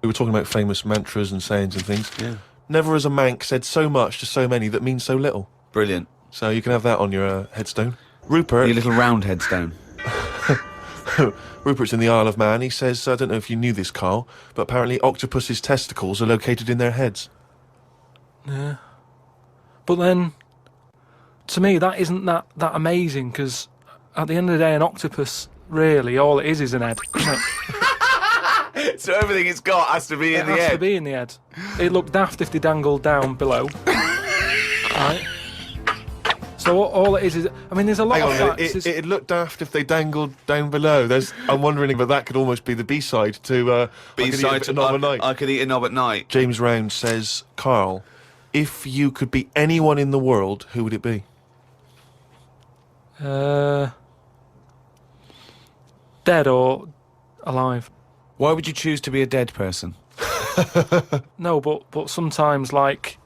We were talking about famous mantras and sayings and things. Yeah. Never has a Manc said so much to so many that means so little. Brilliant. So you can have that on your headstone. Rupert. Your little round headstone. Rupert's in the Isle of Man. He says, I don't know if you knew this, Carl, but apparently octopus's testicles are located in their heads. Yeah. But then, to me, that isn't that amazing, because at the end of the day, an octopus, really, all it is an head. Isn't it? So everything it's got has to be in the It has head. to be in the head. It'd look daft if they dangled down below. Right? So all it is... I mean, there's a lot Hang of on, facts. it'd look daft if they dangled down below. I'm wondering if that could almost be the B-side to B-side to Knob at Night. I Could Eat a Knob at Night. James Round says, Carl, if you could be anyone in the world, who would it be? Dead or alive? Why would you choose to be a dead person? No, but sometimes, like,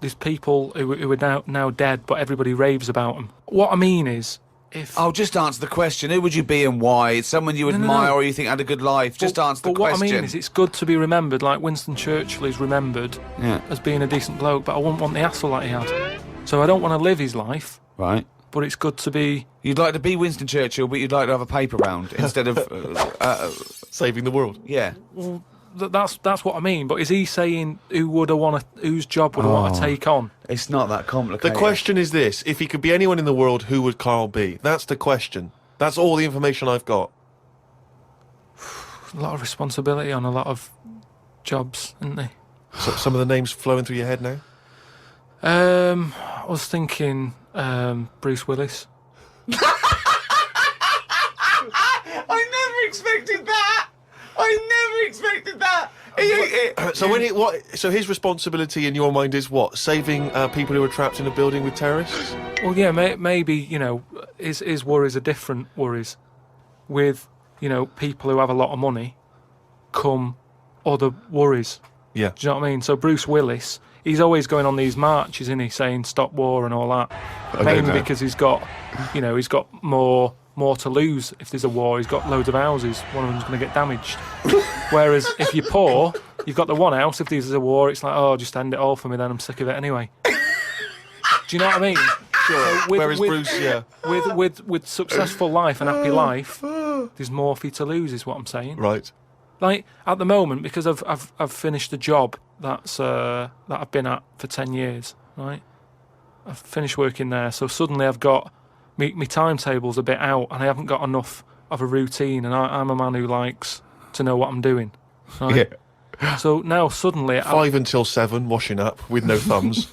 there's people who are now dead, but everybody raves about them. What I mean is, if... Oh, just answer the question. Who would you be and why? It's someone you admire or you think had a good life. Just answer the question. But what I mean is, it's good to be remembered, like Winston Churchill is remembered as being a decent bloke, but I wouldn't want the hassle that he had. So I don't want to live his life. Right. But it's good to be... You'd like to be Winston Churchill, but you'd like to have a paper round instead of... saving the world. Yeah. Well, that's what I mean. But is he saying whose job would I want to take on? It's not that complicated. The question is this: if he could be anyone in the world, who would Carl be? That's the question. That's all the information I've got. A lot of responsibility on a lot of jobs, isn't there? So, some of the names flowing through your head now? I was thinking Bruce Willis. I never expected that. So his responsibility in your mind is what? Saving people who are trapped in a building with terrorists? Well, yeah, maybe, his worries are different worries. With, people who have a lot of money come other worries. Yeah. Do you know what I mean? So Bruce Willis, he's always going on these marches, isn't he, saying stop war and all that. Mainly because he's got more to lose if there's a war. He's got loads of houses. One of them's going to get damaged. Whereas if you're poor, you've got the one house. If there's a war, it's like, oh, just end it all for me then. I'm sick of it anyway. Do you know what I mean? Sure. Whereas Bruce, yeah. With successful life and happy life, there's more for you to lose, is what I'm saying. Right. Like, at the moment, because I've finished a job that I've been at for 10 years, right? I've finished working there, so suddenly I've got... My timetable's a bit out, and I haven't got enough of a routine, and I'm a man who likes to know what I'm doing. Right? Yeah. So now suddenly... 5 until 7, washing up, with no thumbs.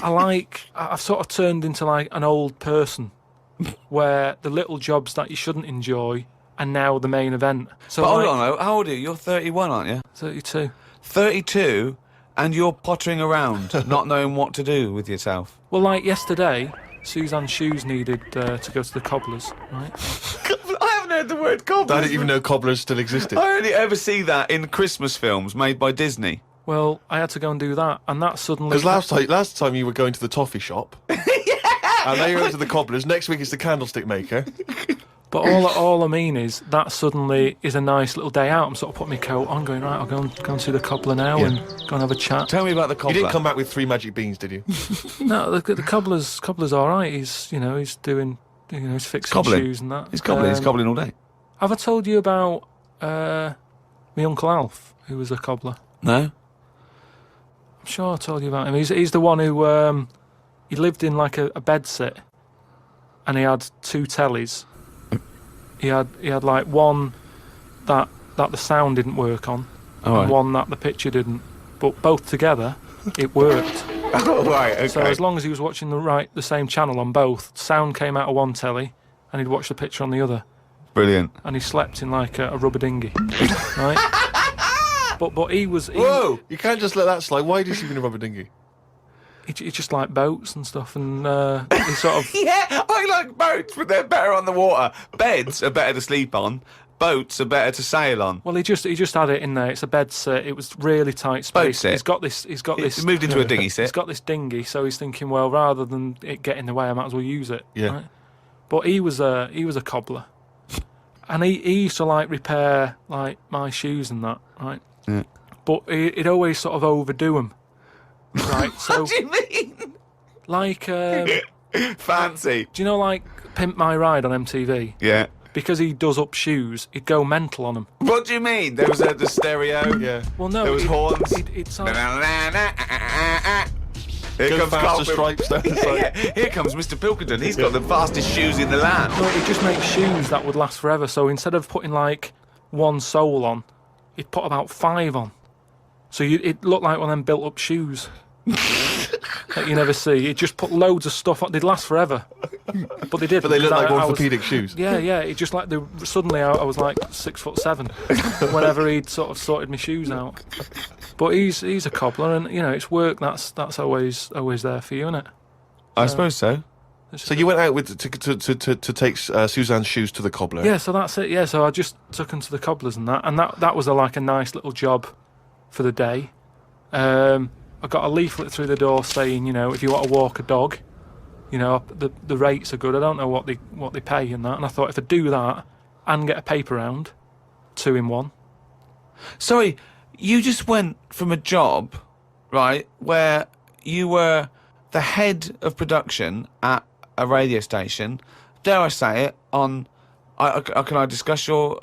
I've sort of turned into like an old person, where the little jobs that you shouldn't enjoy are now the main event. So but hold on, how old are you? You're 31, aren't you? 32. 32, and you're pottering around, not knowing what to do with yourself. Well, like yesterday... Suzanne's shoes needed to go to the cobblers, right? I haven't heard the word cobblers. I didn't even know cobblers still existed. I only ever see that in Christmas films made by Disney. Well, I had to go and do that, and that suddenly... Because last time you were going to the toffee shop, and now you're going to the cobblers. Next week it's the candlestick maker. But all I mean is that suddenly is a nice little day out. I'm sort of putting my coat on, going, right, I'll go and see the cobbler now and go and have a chat. Tell me about the cobbler. You didn't come back with 3 magic beans, did you? No, the cobbler's all right. He's doing, he's fixing cobbling. Shoes and that. He's cobbling all day. Have I told you about my Uncle Alf, who was a cobbler? No. I'm sure I told you about him. He's the one who, he lived in like a bedsit, and he had 2 tellies. He had like one that the sound didn't work on, and one that the picture didn't. But both together, it worked. Oh, right, okay. So as long as he was watching the same channel on both, sound came out of one telly, and he'd watch the picture on the other. Brilliant. And he slept in like a rubber dinghy, right? But he was... Whoa! You can't just let that slide. Why did he sleep in a rubber dinghy? He just liked boats and stuff, and he sort of... Yeah, I like boats, but they're better on the water. Beds are better to sleep on. Boats are better to sail on. Well, he just had it in there. It's a bed set. It was really tight space. Boat sit. He's got this. He moved into a dinghy sit. He's got this dinghy, so he's thinking, well, rather than it get in the way, I might as well use it. Yeah. Right? But he was a cobbler, and he used to like repair like my shoes and that, right? Yeah. but he'd always sort of overdo them. Right, so What do you mean? like, Fancy. do you know like Pimp My Ride on MTV? Yeah. Because he does up shoes, he'd go mental on them. What do you mean? There was the stereo. Yeah. Well, no, There was horns. He'd sound, Here Go comes faster Carl stripes down the Yeah, side. yeah. Here comes Mr. Pilkington. He's got the fastest shoes in the land. no, he'd just make shoes that would last forever. So instead of putting like one sole on, he'd put about 5 on. So it looked like one of them built-up shoes that you never see. He'd just put loads of stuff on. They'd last forever, but they did. But they look because like I was- orthopedic shoes. Yeah, yeah. It just like suddenly I was like 6'7" whenever he'd sort of sorted my shoes out. But he's a cobbler, and you know it's work. That's always there for you, isn't it? I suppose so. So you went out with to take Suzanne's shoes to the cobbler. Yeah, so that's it. Yeah, so I just took him to the cobblers and that was like a nice little job for the day. I got a leaflet through the door saying, you know, if you want to walk a dog, you know, the rates are good. I don't know what they pay and that. And I thought if I do that and get a paper round, 2 in 1. Sorry, you just went from a job, right, where you were the head of production at a radio station. Dare I say it? Can I discuss your?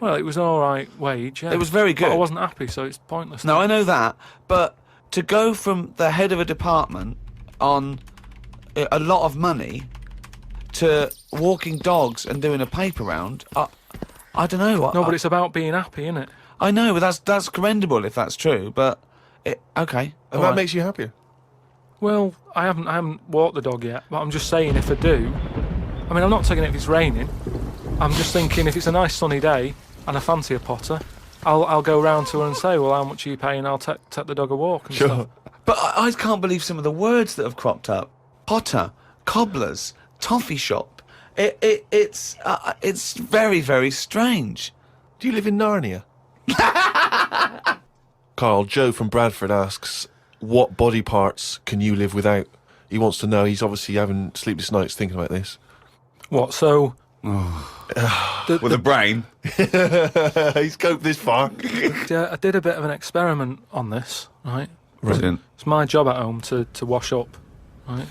Well, it was an all right wage. Yeah. It was very good. But I wasn't happy, so it's pointless. No, I know that, but to go from the head of a department on a lot of money to walking dogs and doing a paper round, I don't know. No, but it's about being happy, isn't it? I know, but that's commendable if that's true. But okay, And all that right. makes you happier. Well, I haven't walked the dog yet, but I'm just saying if I do, I mean, I'm not taking it if it's raining. I'm just thinking if it's a nice sunny day and I fancy a potter, I'll go round to her and say, well, how much are you paying? I'll take the dog a walk and stuff. But I can't believe some of the words that have cropped up: potter, cobblers, toffee shop. It's very, very strange. Do you live in Narnia? Carl, Joe from Bradford asks, what body parts can you live without? He wants to know. He's obviously having sleepless nights thinking about this. What, so... With a brain. He's coped this far. I did a bit of an experiment on this, right? Brilliant. It's my job at home to wash up, right?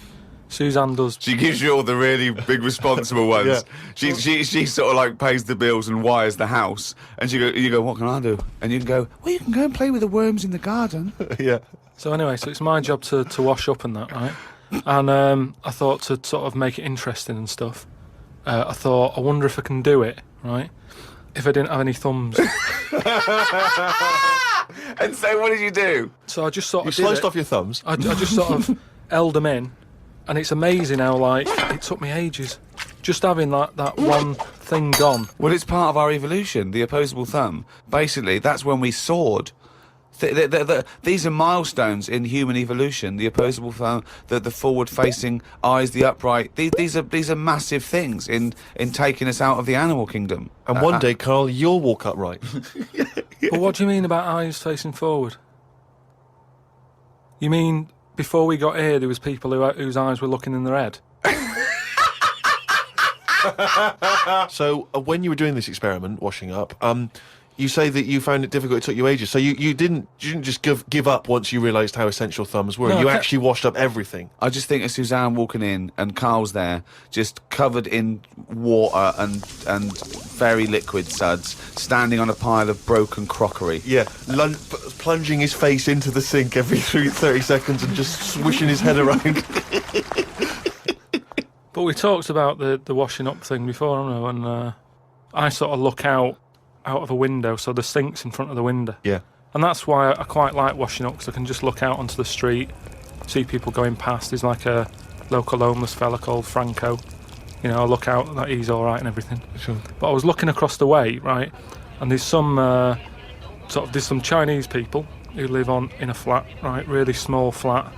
Suzanne does... She gives you all the really big responsible ones. Yeah. She sort of like pays the bills and wires the house. And you go, what can I do? And you can go, well, you can go and play with the worms in the garden. Yeah. So anyway, so it's my job to wash up and that, right? And I thought to sort of make it interesting and stuff, I thought, I wonder if I can do it, right? If I didn't have any thumbs. And so what did you do? So I just sort You of did sliced it. off your thumbs. I just sort of held them in, and it's amazing how, like, it took me ages. Just having that one thing gone. Well, it's part of our evolution, the opposable thumb. Basically, that's when we soared. These are milestones in human evolution. The opposable thumb, the forward-facing eyes, the upright. These are massive things in taking us out of the animal kingdom. And one day, Carl, you'll walk upright. But what do you mean about eyes facing forward? You mean before we got here, there was people whose eyes were looking in their head? So when you were doing this experiment, washing up, you say that you found it difficult. It took you ages. So you didn't just give up once you realised how essential thumbs were. No, you I actually washed up everything. I just think of Suzanne walking in and Carl's there, just covered in water and very liquid suds, standing on a pile of broken crockery. Yeah, plunging his face into the sink every 30 seconds and just swishing his head around. But we talked about the washing up thing before, I don't know, and I sort of look out of a window, so the sink's in front of the window. Yeah. And that's why I quite like washing up, because I can just look out onto the street, see people going past. There's like a local homeless fella called Franco. You know, I look out that he's all right and everything. Sure. But I was looking across the way, right, and there's some there's some Chinese people who live in a flat, right, really small flat,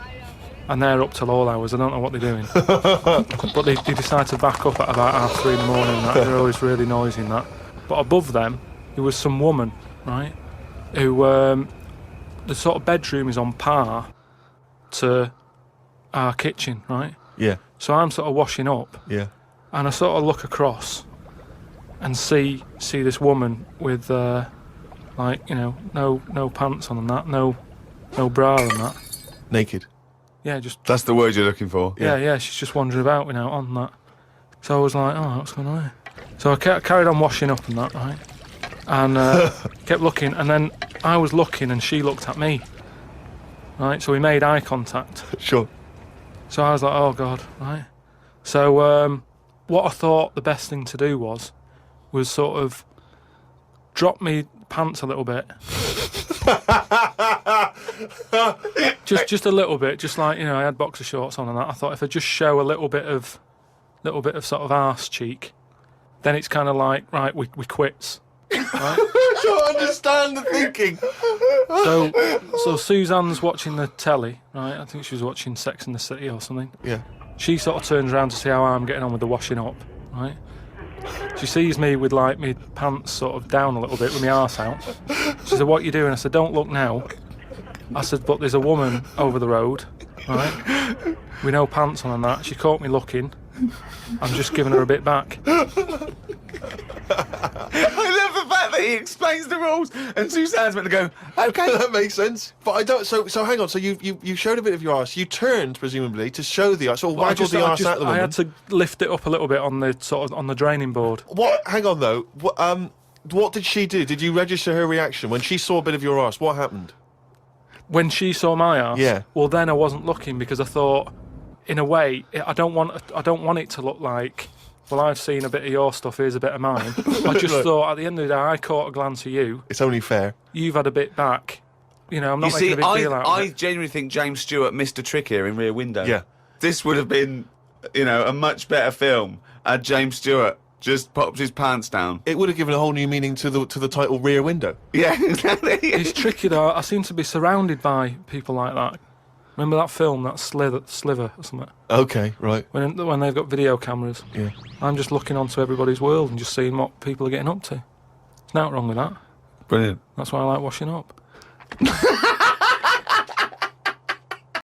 and they're up till all hours. I don't know what they're doing. But they decide to back up at about 3:30 in the morning. And that. They're always really noisy and that. But above them, there was some woman, right, who the sort of bedroom is on par to our kitchen, right? Yeah. So I'm sort of washing up, Yeah. and I sort of look across and see this woman with like, you know, no pants on and that, no bra and that. Naked. Yeah, just That's the word you're looking for. yeah. She's just wandering about, you know, on that. So I was like, oh, what's going on here? So I carried on washing up and that, right? And kept looking, and then I was looking, and she looked at me. Right, so we made eye contact. Sure. So I was like, oh God, right. So what I thought the best thing to do was sort of drop me pants a little bit. just a little bit, just like, you know, I had boxer shorts on and that. I thought if I just show a little bit of sort of arse cheek, then it's kind of like, right, we quits. Right? I don't understand the thinking. So Suzanne's watching the telly, right? I think she was watching Sex and the City or something. Yeah. She sort of turns around to see how I'm getting on with the washing up, right? She sees me with like my pants sort of down a little bit with my arse out. She said, "What are you doing?" I said, "Don't look now." I said, "But there's a woman over the road, right? With no pants on and that." She caught me looking. I'm just giving her a bit back. I love the fact that he explains the rules, and Suzanne's meant to go, okay. That makes sense. But I don't. So hang on. So you showed a bit of your arse. You turned presumably to show the arse, or waggled the arse at the woman. I had to lift it up a little bit on the sort of on the draining board. What? Hang on though. What did she do? Did you register her reaction when she saw a bit of your arse? What happened? When she saw my arse, yeah. Well, then I wasn't looking because I thought, in a way, I don't want it to look like, well, I've seen a bit of your stuff, here's a bit of mine. I just thought, at the end of the day, I caught a glance of you. It's only fair. You've had a bit back. You know, I'm not making a big deal out of it. I genuinely think James Stewart missed a trick here in Rear Window. Yeah. This would have been, you know, a much better film had James Stewart just popped his pants down. It would have given a whole new meaning to the title Rear Window. Yeah, exactly. It's tricky though. I seem to be surrounded by people like that. Remember that film, that Sliver or something? Okay, right. When they've got video cameras. Yeah. I'm just looking onto everybody's world and just seeing what people are getting up to. There's nothing wrong with that. Brilliant. That's why I like washing up.